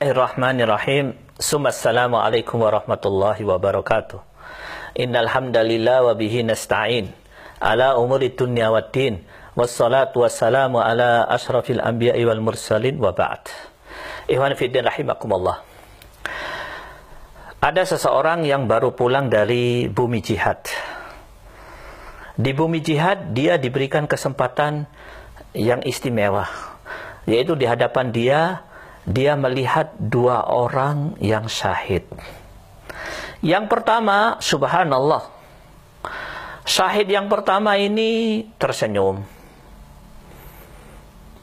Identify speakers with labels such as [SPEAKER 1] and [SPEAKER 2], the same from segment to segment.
[SPEAKER 1] Bismillahirrahmanirrahim. Assalamualaikum warahmatullahi wabarakatuh. Innal hamdalillah wa bihi nasta'in ala umuri dunya waddin. Wassalatu wassalamu ala asyrafil anbiya'i wal mursalin wa ba'd. Ikhwan fillah rahimakumullah. Ada seseorang yang baru pulang dari bumi jihad. Di bumi jihad dia diberikan kesempatan yang istimewa, yaitu di hadapan dia melihat dua orang yang syahid. Yang pertama, subhanallah, syahid yang pertama ini tersenyum,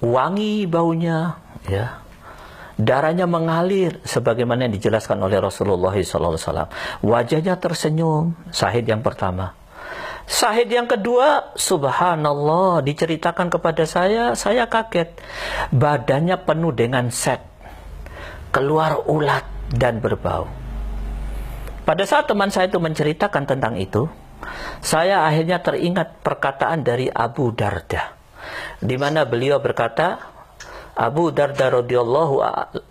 [SPEAKER 1] wangi baunya, ya, darahnya mengalir sebagaimana yang dijelaskan oleh Rasulullah SAW. Wajahnya tersenyum, syahid yang pertama. Syahid yang kedua, subhanallah, diceritakan kepada saya kaget. Badannya penuh dengan set, keluar ulat dan berbau. Pada saat teman saya itu menceritakan tentang itu, saya akhirnya teringat perkataan dari Abu Darda, di mana beliau berkata, Abu Darda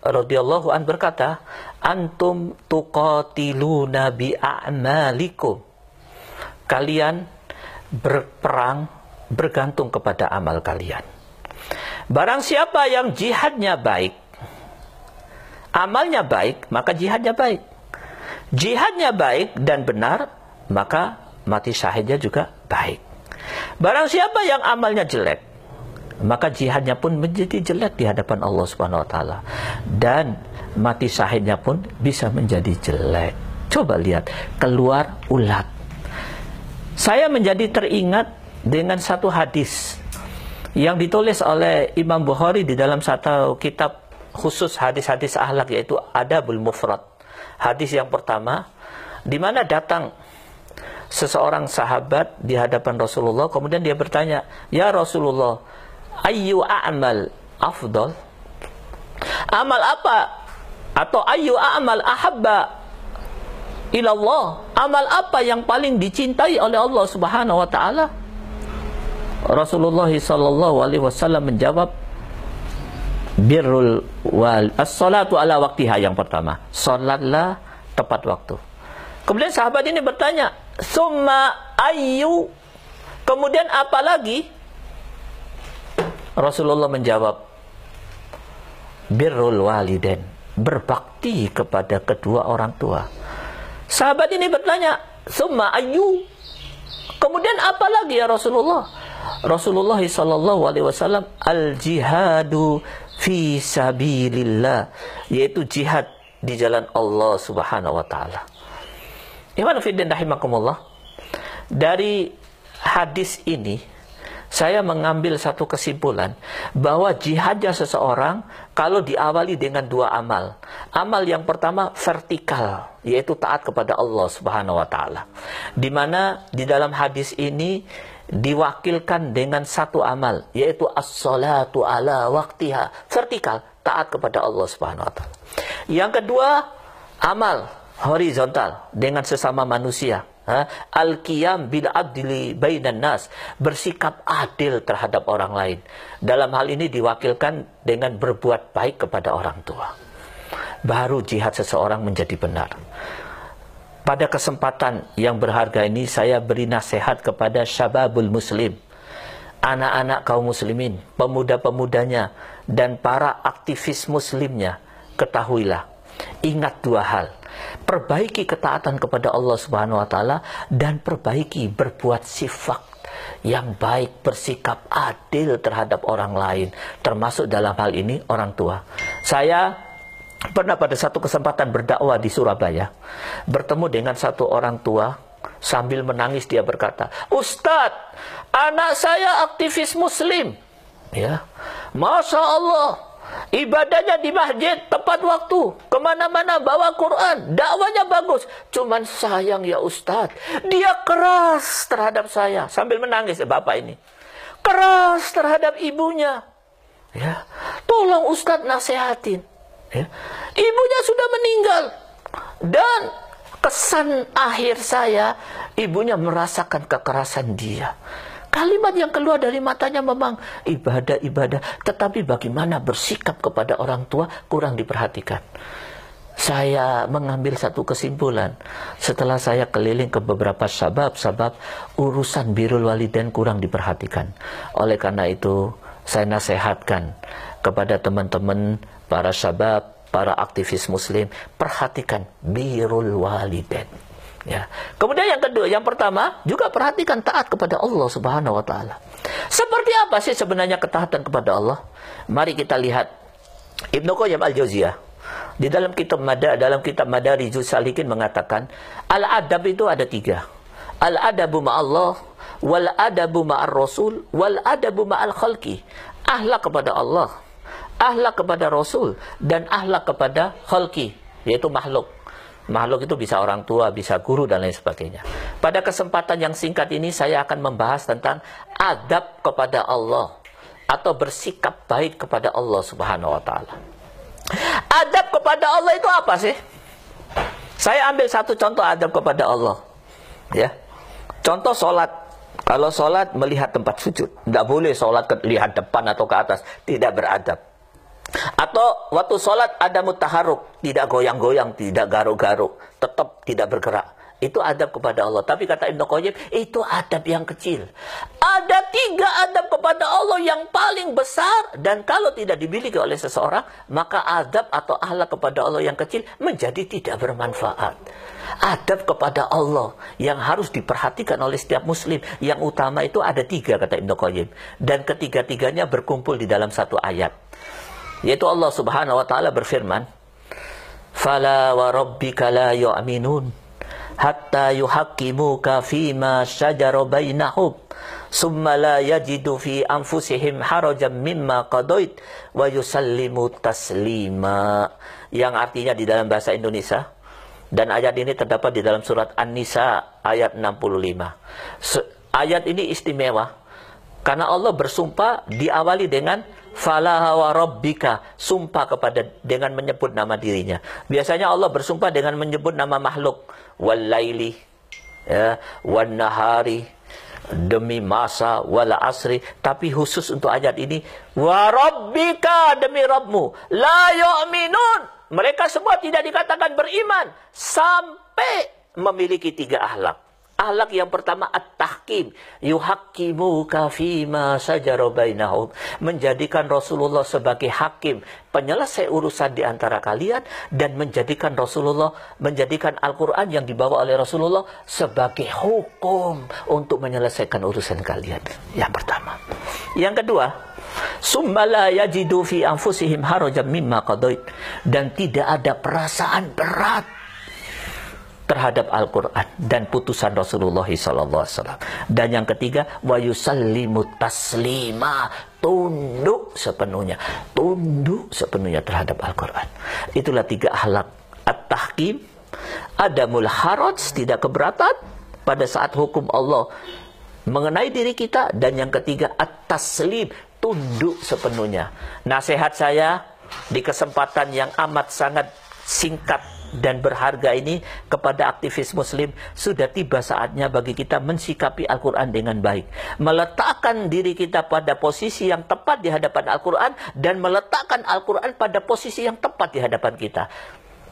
[SPEAKER 1] radhiyallahu an berkata, antum tuqatiluna bi a'malikum. Kalian berperang bergantung kepada amal kalian. Barang siapa yang jihadnya baik, amalnya baik, maka jihadnya baik. Jihadnya baik dan benar, maka mati syahidnya juga baik. Barang siapa yang amalnya jelek, maka jihadnya pun menjadi jelek di hadapan Allah Subhanahu wa taala, dan mati syahidnya pun bisa menjadi jelek. Coba lihat, keluar ulat. Saya menjadi teringat dengan satu hadis yang ditulis oleh Imam Bukhari di dalam satu kitab khusus hadis-hadis akhlak, yaitu Adabul Mufrad. Hadis yang pertama, di mana datang seseorang sahabat di hadapan Rasulullah, kemudian dia bertanya, "Ya Rasulullah, ayyu a'mal afdal?" Amal apa? Atau ayyu a'mal ahabba ilallah? Amal apa yang paling dicintai oleh Allah Subhanahu wa taala? Rasulullah sallallahu alaihi wasallam menjawab, birrul wal as-salatu ala waktiha. Yang pertama, salatlah tepat waktu. Kemudian sahabat ini bertanya, summa ayyu, kemudian apa lagi? Rasulullah menjawab, birrul walidain, berbakti kepada kedua orang tua. Sahabat ini bertanya, summa ayyu, kemudian apa lagi ya Rasulullah? Rasulullah sallallahu alaihi wasallam, al jihadu fi sabilillah, yaitu jihad di jalan Allah Subhanahu wa taala. Iman fillah rahimakumullah. Dari hadis ini saya mengambil satu kesimpulan, bahwa jihadnya seseorang kalau diawali dengan dua amal. Amal yang pertama vertikal, yaitu taat kepada Allah Subhanahu wa taala. Di mana di dalam hadis ini diwakilkan dengan satu amal, yaitu as-salatu ala waktiha, vertikal, taat kepada Allah Subhanahu wa taala. Yang kedua, amal horizontal dengan sesama manusia, al-qiyam bil adli bainan nas, bersikap adil terhadap orang lain. Dalam hal ini diwakilkan dengan berbuat baik kepada orang tua. Baru jihad seseorang menjadi benar. Pada kesempatan yang berharga ini, saya beri nasihat kepada syababul muslim, anak-anak kaum muslimin, pemuda-pemudanya, dan para aktivis muslimnya. Ketahuilah, ingat dua hal: perbaiki ketaatan kepada Allah Subhanahu wa taala, dan perbaiki berbuat sifat yang baik, bersikap adil terhadap orang lain, termasuk dalam hal ini orang tua. Saya pernah pada satu kesempatan berdakwah di Surabaya, bertemu dengan satu orang tua. Sambil menangis dia berkata, "Ustadz, anak saya aktivis muslim, ya, Masya Allah, ibadahnya di masjid tepat waktu, kemana-mana bawa Quran, dakwanya bagus. Cuman sayang ya Ustadz, dia keras terhadap saya." Sambil menangis, bapak ini keras terhadap ibunya, ya, tolong Ustadz nasehatin. Ya. Ibunya sudah meninggal, dan kesan akhir saya, ibunya merasakan kekerasan dia. Kalimat yang keluar dari matanya memang ibadah-ibadah, tetapi bagaimana bersikap kepada orang tua kurang diperhatikan. Saya mengambil satu kesimpulan setelah saya keliling ke beberapa sabab urusan birrul walidain kurang diperhatikan. Oleh karena itu saya nasihatkan kepada teman-teman para sabab, para aktivis muslim, perhatikan birrul walidain. Ya. Kemudian yang kedua, yang pertama juga perhatikan taat kepada Allah Subhanahu wa taala. Seperti apa sih sebenarnya ketaatan kepada Allah? Mari kita lihat Ibnu Qayyim al-Jauziyah di dalam kitab Madarijus Salikin mengatakan, al-adab itu ada 3. Al-adabu ma'allah, wal adabu ma'ar rasul, wal adabu ma'al khalqi. Akhlak kepada Allah, akhlak kepada Rasul, dan akhlak kepada khalqi, yaitu makhluk. Makhluk itu bisa orang tua, bisa guru, dan lain sebagainya. Pada kesempatan yang singkat ini saya akan membahas tentang adab kepada Allah atau bersikap baik kepada Allah Subhanahu wa taala. Adab kepada Allah itu apa sih? Saya ambil satu contoh adab kepada Allah. Ya. Contoh sholat. Kalau sholat melihat tempat sujud. Tidak boleh sholat lihat depan atau ke atas. Tidak beradab. Atau waktu sholat ada mutaharuk, tidak goyang-goyang, tidak garuk-garuk, tetap tidak bergerak. Itu adab kepada Allah. Tapi kata Ibnu Qayyim, itu adab yang kecil. Ada 3 adab kepada Allah yang paling besar, dan kalau tidak dimiliki oleh seseorang, maka adab atau akhlak kepada Allah yang kecil menjadi tidak bermanfaat. Adab kepada Allah yang harus diperhatikan oleh setiap muslim, yang utama itu ada 3 kata Ibnu Qayyim, dan ketiga-tiganya berkumpul di dalam satu ayat. Yaitu Allah Subhanahu wa taala berfirman, "Fala wa rabbika la yu'minun hatta yuhaqqimuka fima shajara bainahum, summa la yajidu fi anfusihim harajan mimma qadait wa yusallimu taslima." Yang artinya di dalam bahasa Indonesia, dan ayat ini terdapat di dalam surat An-Nisa ayat 65. Ayat ini istimewa karena Allah bersumpah diawali dengan fala wa rabbika, sumpah dengan menyebut nama dirinya. Biasanya Allah bersumpah dengan menyebut nama makhluk, wal laili, ya, wan nahari, demi masa, wal asri. Tapi khusus untuk ayat ini, wa rabbika, demi Rabbmu, la yu'minun, mereka semua tidak dikatakan beriman sampai memiliki 3 akhlak. Akhlak yang pertama at-tahkim, yuhaqqimuka fima shajara bainahum, menjadikan Rasulullah sebagai hakim, penyelesai urusan di antara kalian, dan menjadikan Al-Quran yang dibawa oleh Rasulullah sebagai hukum untuk menyelesaikan urusan kalian. Yang pertama. Yang kedua, summa la yajidu fi anfusihim harajan mimma qadait, dan tidak ada perasaan berat terhadap Al-Quran dan putusan Rasulullah SAW. Dan yang ketiga, wa yusallimu taslima, tunduk sepenuhnya terhadap Al-Quran. Itulah 3 akhlak. At-tahkim, adamul haraj, tidak keberatan pada saat hukum Allah mengenai diri kita. Dan yang ketiga, at-taslim, tunduk sepenuhnya. Nasihat saya di kesempatan yang amat sangat singkat dan berharga ini kepada aktivis muslim, sudah tiba saatnya bagi kita mensikapi Al-Quran dengan baik, meletakkan diri kita pada posisi yang tepat di hadapan Al-Quran, dan meletakkan Al-Quran pada posisi yang tepat di hadapan kita.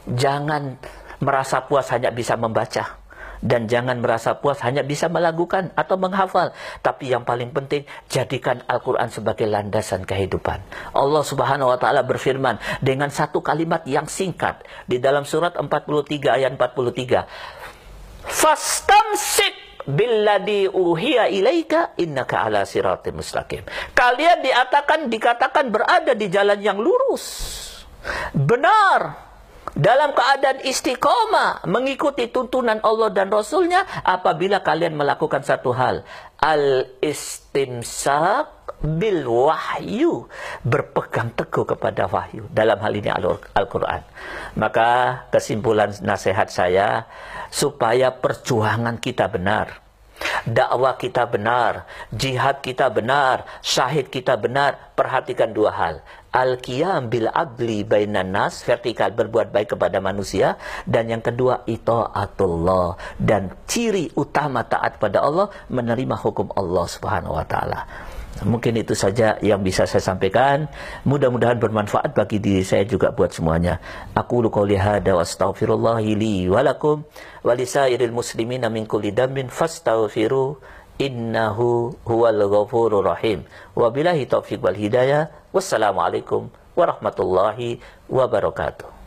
[SPEAKER 1] Jangan merasa puas hanya bisa membaca, dan jangan merasa puas hanya bisa melakukan atau menghafal. Tapi yang paling penting, jadikan Al-Quran sebagai landasan kehidupan. Allah Subhanahu wa taala berfirman dengan satu kalimat yang singkat di dalam surat 43 ayat 43. Fastamsik billadhi uhiya ilaika innaka ala siratim mustaqim. Kalian dikatakan berada di jalan yang lurus, benar, dalam keadaan istiqomah mengikuti tuntunan Allah dan Rasulnya apabila kalian melakukan satu hal, al-istimsak bil wahyu, berpegang teguh kepada wahyu, dalam hal ini Al-Quran. Maka kesimpulan nasihat saya, supaya perjuangan kita benar, dakwah kita benar, jihad kita benar, syahid kita benar, perhatikan dua hal. Al-qiyam bil adli bainan nas, vertikal, berbuat baik kepada manusia, dan yang kedua itaatullah, dan ciri utama taat pada Allah, menerima hukum Allah Subhanahu wa taala. Mungkin itu saja yang bisa saya sampaikan. Mudah-mudahan bermanfaat bagi diri saya juga buat semuanya. Aku qouli hada wa astaghfirullahi li wa lakum wa lisairil muslimina min kulli dambin fastaghfiru innahu huwal ghafurur rahim. Wabillahi taufiq wal hidayah. Wassalamualaikum warahmatullahi wabarakatuh.